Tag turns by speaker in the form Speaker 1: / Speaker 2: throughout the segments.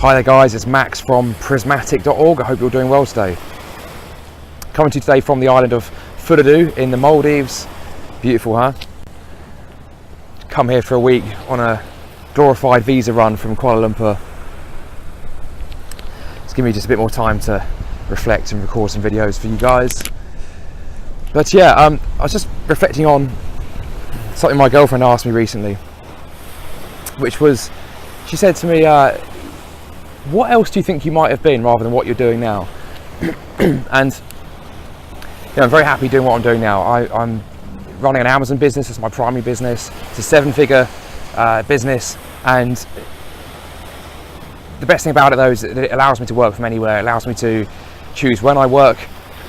Speaker 1: Hi there guys, it's Max from Prismatic.org. I hope you're doing well today. Coming to you today from the island of Furadou in the Maldives. Beautiful, huh? Come here for a week on a glorified visa run from Kuala Lumpur. It's given me just a bit more time to reflect and record some videos for you guys. But yeah, I was just reflecting on something my girlfriend asked me recently, which was, she said to me, what else do you think you might have been rather than what you're doing now? And I'm very happy doing what I'm doing now. I'm running an Amazon business. It's my primary business. It's a 7-figure business, and the best thing about it though is that it allows me to work from anywhere. It allows me to choose when I work,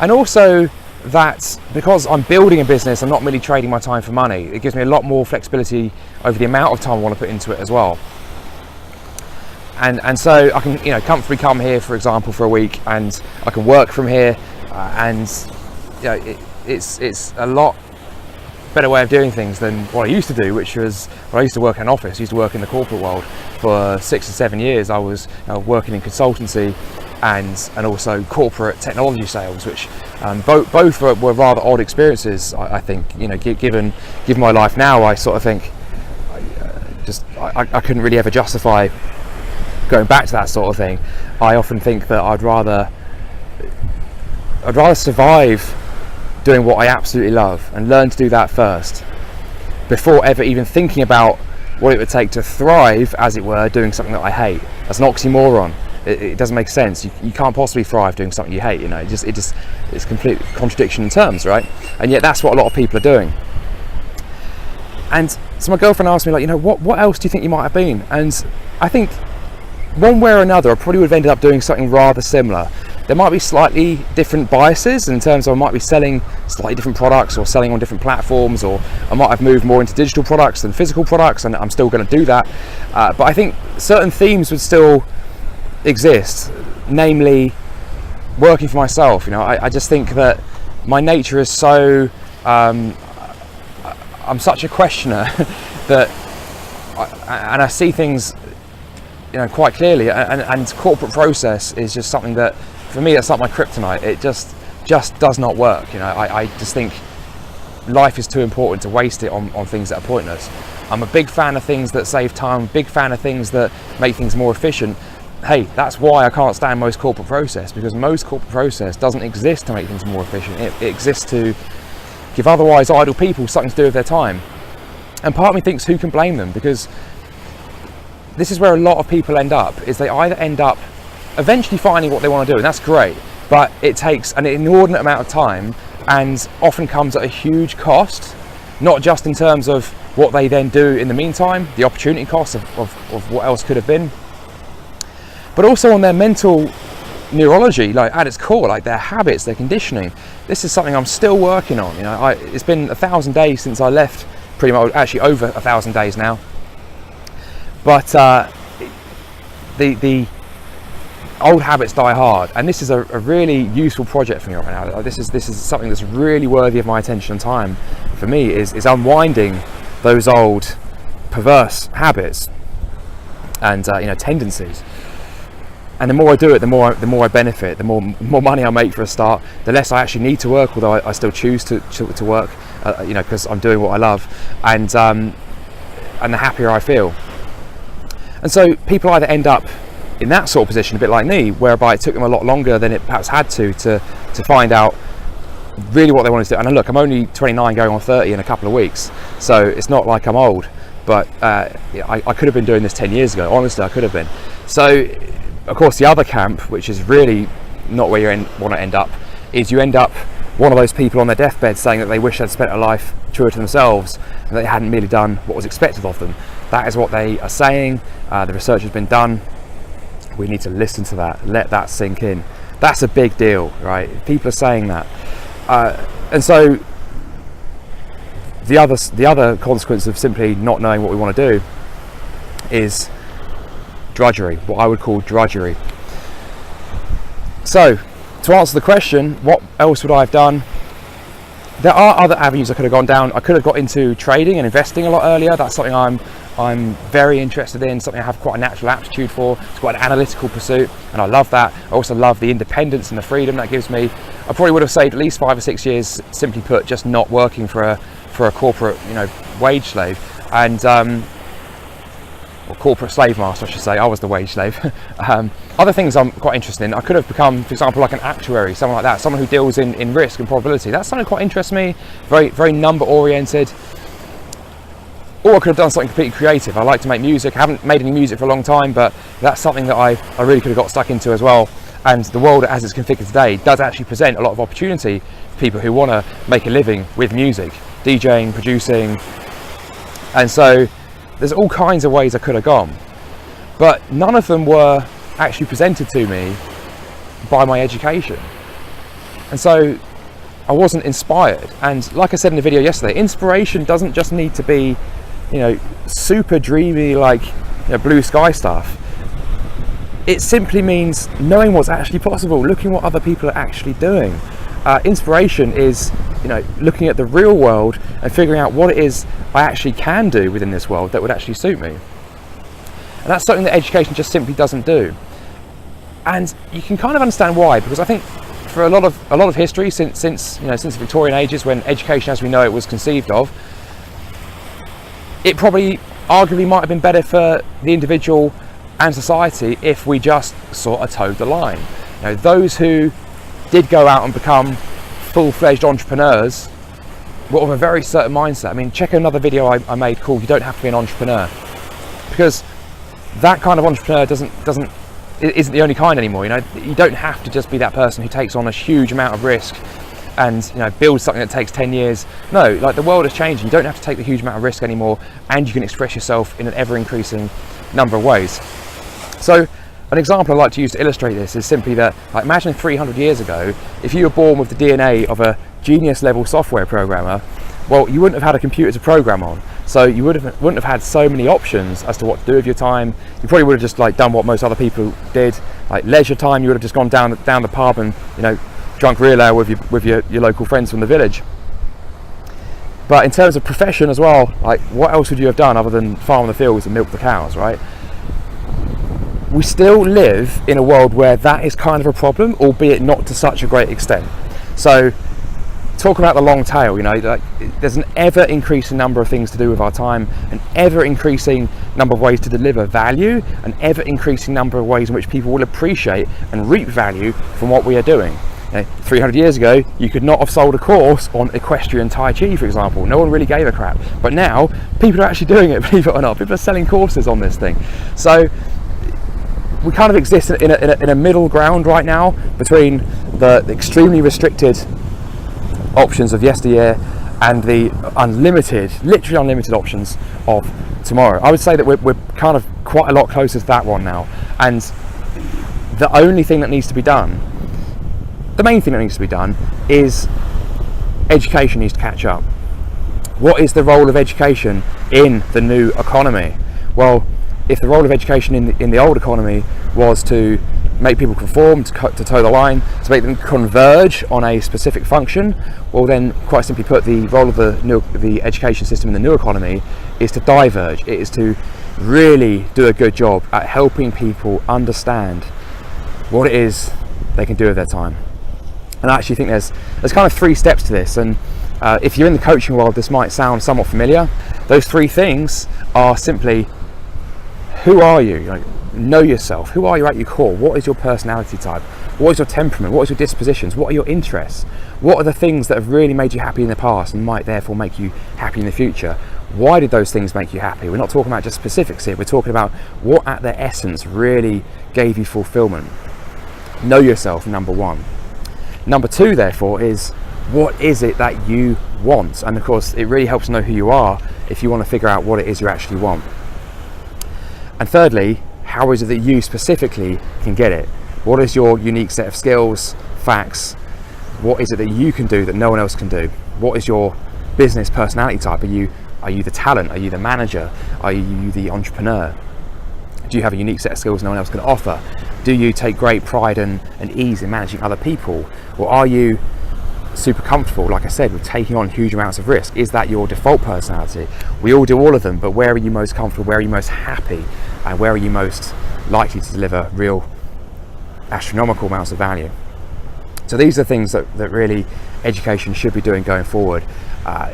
Speaker 1: and also that because I'm building a business, I'm not merely trading my time for money. It gives me a lot more flexibility over the amount of time I want to put into it as well. And so I can, comfortably come here, for example, for a week, and I can work from here, and it's a lot better way of doing things than what I used to do, which was when I used to work in an office. I used to work in the corporate world for 6 or 7 years. I was working in consultancy and also corporate technology sales, which both were rather odd experiences. I think, given my life now, I sort of think I couldn't really ever justify going back to that sort of thing. I often think that I'd rather survive doing what I absolutely love and learn to do that first before ever even thinking about what it would take to thrive, as it were, doing something that I hate. That's an oxymoron. It doesn't make sense. You can't possibly thrive doing something you hate. It's complete contradiction in terms, right? And yet that's what a lot of people are doing. And so my girlfriend asked me, what else do you think you might have been? And I think one way or another, I probably would have ended up doing something rather similar. There might be slightly different biases in terms of I might be selling slightly different products or selling on different platforms, or I might have moved more into digital products than physical products, and I'm still going to do that. But I think certain themes would still exist, namely working for myself. I just think that my nature is so, I'm such a questioner that I see things quite clearly, and corporate process is just something that, for me, that's not my kryptonite. It just does not work. I just think life is too important to waste it on things that are pointless. I'm a big fan of things that save time, a big fan of things that make things more efficient. Hey, that's why I can't stand most corporate process, because most corporate process doesn't exist to make things more efficient. It exists to give otherwise idle people something to do with their time. And part of me thinks, who can blame them? Because this is where a lot of people end up, is they either end up eventually finding what they want to do, and that's great, but it takes an inordinate amount of time and often comes at a huge cost, not just in terms of what they then do in the meantime, the opportunity cost of what else could have been, but also on their mental neurology, at its core, their habits, their conditioning. This is something I'm still working on. It's been 1,000 days since I left, pretty much, actually over 1,000 days now. But the old habits die hard, and this is a really useful project for me right now. This is something that's really worthy of my attention and time. For me, is unwinding those old perverse habits and tendencies. And the more I do it, the more I benefit. The more money I make for a start, the less I actually need to work, although I still choose to work, because I'm doing what I love, and the happier I feel. And so people either end up in that sort of position, a bit like me, whereby it took them a lot longer than it perhaps had to find out really what they wanted to do. And look, I'm only 29 going on 30 in a couple of weeks, so it's not like I'm old, but I could have been doing this 10 years ago. Honestly, I could have been. So, of course, the other camp, which is really not where you want to end up, is you end up one of those people on their deathbed saying that they wish they'd spent a life truer to themselves and that they hadn't merely done what was expected of them. That is what they are saying. The research has been done. We need to listen to that, let that sink in. That's a big deal, right? People are saying that. And so the other consequence of simply not knowing what we want to do is drudgery, what I would call drudgery. So, to answer the question, what else would I have done? There are other avenues I could have gone down. I could have got into trading and investing a lot earlier. That's something I'm I'm very interested in, something I have quite a natural aptitude for. It's quite an analytical pursuit, and I love that. I also love the independence and the freedom that gives me. I probably would have saved at least 5 or 6 years, simply put, just not working for a corporate, wage slave, and or corporate slave master, I should say. I was the wage slave. Other things I'm quite interested in, I could have become, for example, like an actuary, someone like that, someone who deals in risk and probability. That's something that quite interests me, very, very number oriented. Or I could have done something completely creative. I like to make music. I haven't made any music for a long time, but that's something that I really could have got stuck into as well. And the world as it's configured today does actually present a lot of opportunity for people who want to make a living with music, DJing, producing. And so there's all kinds of ways I could have gone, but none of them were actually presented to me by my education. And so I wasn't inspired. And like I said in the video yesterday, inspiration doesn't just need to be, super dreamy, like blue sky stuff. It simply means knowing what's actually possible, looking what other people are actually doing. Inspiration is, looking at the real world and figuring out what it is I actually can do within this world that would actually suit me. And that's something that education just simply doesn't do. And you can kind of understand why, because I think for a lot of history since the Victorian ages, when education as we know it was conceived of, it probably arguably might have been better for the individual and society if we just sort of towed the line. Those who did go out and become full-fledged entrepreneurs were of a very certain mindset. I mean, check another video I made called "You Don't Have to Be an Entrepreneur," because that kind of entrepreneur isn't the only kind anymore. You don't have to just be that person who takes on a huge amount of risk and builds something that takes 10 years. No, like, the world is changing. You don't have to take the huge amount of risk anymore, and you can express yourself in an ever-increasing number of ways. So an example I like to use to illustrate this is simply that, like, imagine 300 years ago, if you were born with the DNA of a genius level software programmer, well, you wouldn't have had a computer to program on. So you wouldn't have had so many options as to what to do with your time. You probably would have just done what most other people did, like leisure time. You would have just gone down the pub and drunk real ale with your local friends from the village. But in terms of profession as well, like, what else would you have done other than farm the fields and milk the cows, right? We still live in a world where that is kind of a problem, albeit not to such a great extent. So talk about the long tail, there's an ever increasing number of things to do with our time, an ever increasing number of ways to deliver value, an ever increasing number of ways in which people will appreciate and reap value from what we are doing. 300 years ago, you could not have sold a course on equestrian Tai Chi, for example. No one really gave a crap. But now, people are actually doing it, believe it or not. People are selling courses on this thing. So we kind of exist in a middle ground right now between the extremely restricted options of yesteryear and the literally unlimited options of tomorrow. I would say that we're kind of quite a lot closer to that one now. And the only thing that needs to be done, the main thing that needs to be done, is education needs to catch up. What is the role of education in the new economy? Well, if the role of education in the old economy was to make people conform, to toe the line, to make them converge on a specific function, well then, quite simply put, the role of the education system in the new economy is to diverge. It is to really do a good job at helping people understand what it is they can do with their time. And I actually think there's kind of 3 steps to this, and if you're in the coaching world, this might sound somewhat familiar. Those 3 things are simply: who are you? Know yourself. Who are you at your core? What is your personality type? What is your temperament? What is your dispositions? What are your interests? What are the things that have really made you happy in the past and might therefore make you happy in the future? Why did those things make you happy? We're not talking about just specifics here. We're talking about what at their essence really gave you fulfillment. Know yourself, number 1. Number 2, therefore, is what is it that you want? And of course, it really helps to know who you are if you want to figure out what it is you actually want. And thirdly, how is it that you specifically can get it? What is your unique set of skills, facts? What is it that you can do that no one else can do? What is your business personality type? Are you the talent? Are you the manager? Are you the entrepreneur? Do you have a unique set of skills no one else can offer? Do you take great pride and ease in managing other people? Or are you super comfortable, like I said, with taking on huge amounts of risk? Is that your default personality? We all do all of them, but where are you most comfortable? Where are you most happy? And where are you most likely to deliver real astronomical amounts of value? So these are things that really education should be doing going forward.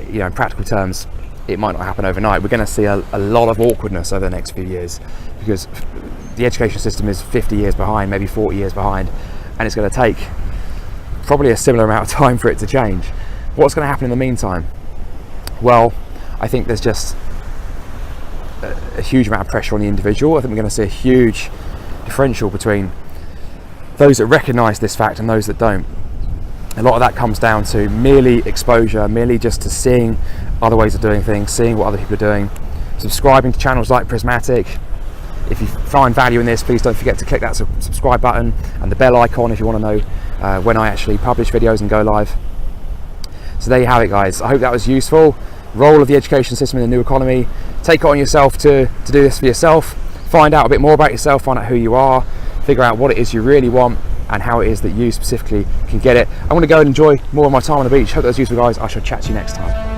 Speaker 1: In practical terms, it might not happen overnight. We're going to see a lot of awkwardness over the next few years, because the education system is 50 years behind, maybe 40 years behind, and it's going to take probably a similar amount of time for it to change. What's going to happen in the meantime? Well, I think there's just a huge amount of pressure on the individual. I think we're going to see a huge differential between those that recognise this fact and those that don't. A lot of that comes down to merely exposure, merely just to seeing other ways of doing things, seeing what other people are doing, subscribing to channels like Prismatic. If you find value in this, please don't forget to click that subscribe button and the bell icon if you want to know when I actually publish videos and go live. So there you have it, guys. I hope that was useful. Role of the education system in the new economy. Take it on yourself to do this for yourself. Find out a bit more about yourself, find out who you are, figure out what it is you really want and how it is that you specifically can get it. I'm going to go and enjoy more of my time on the beach. Hope that was useful, guys. I shall chat to you next time.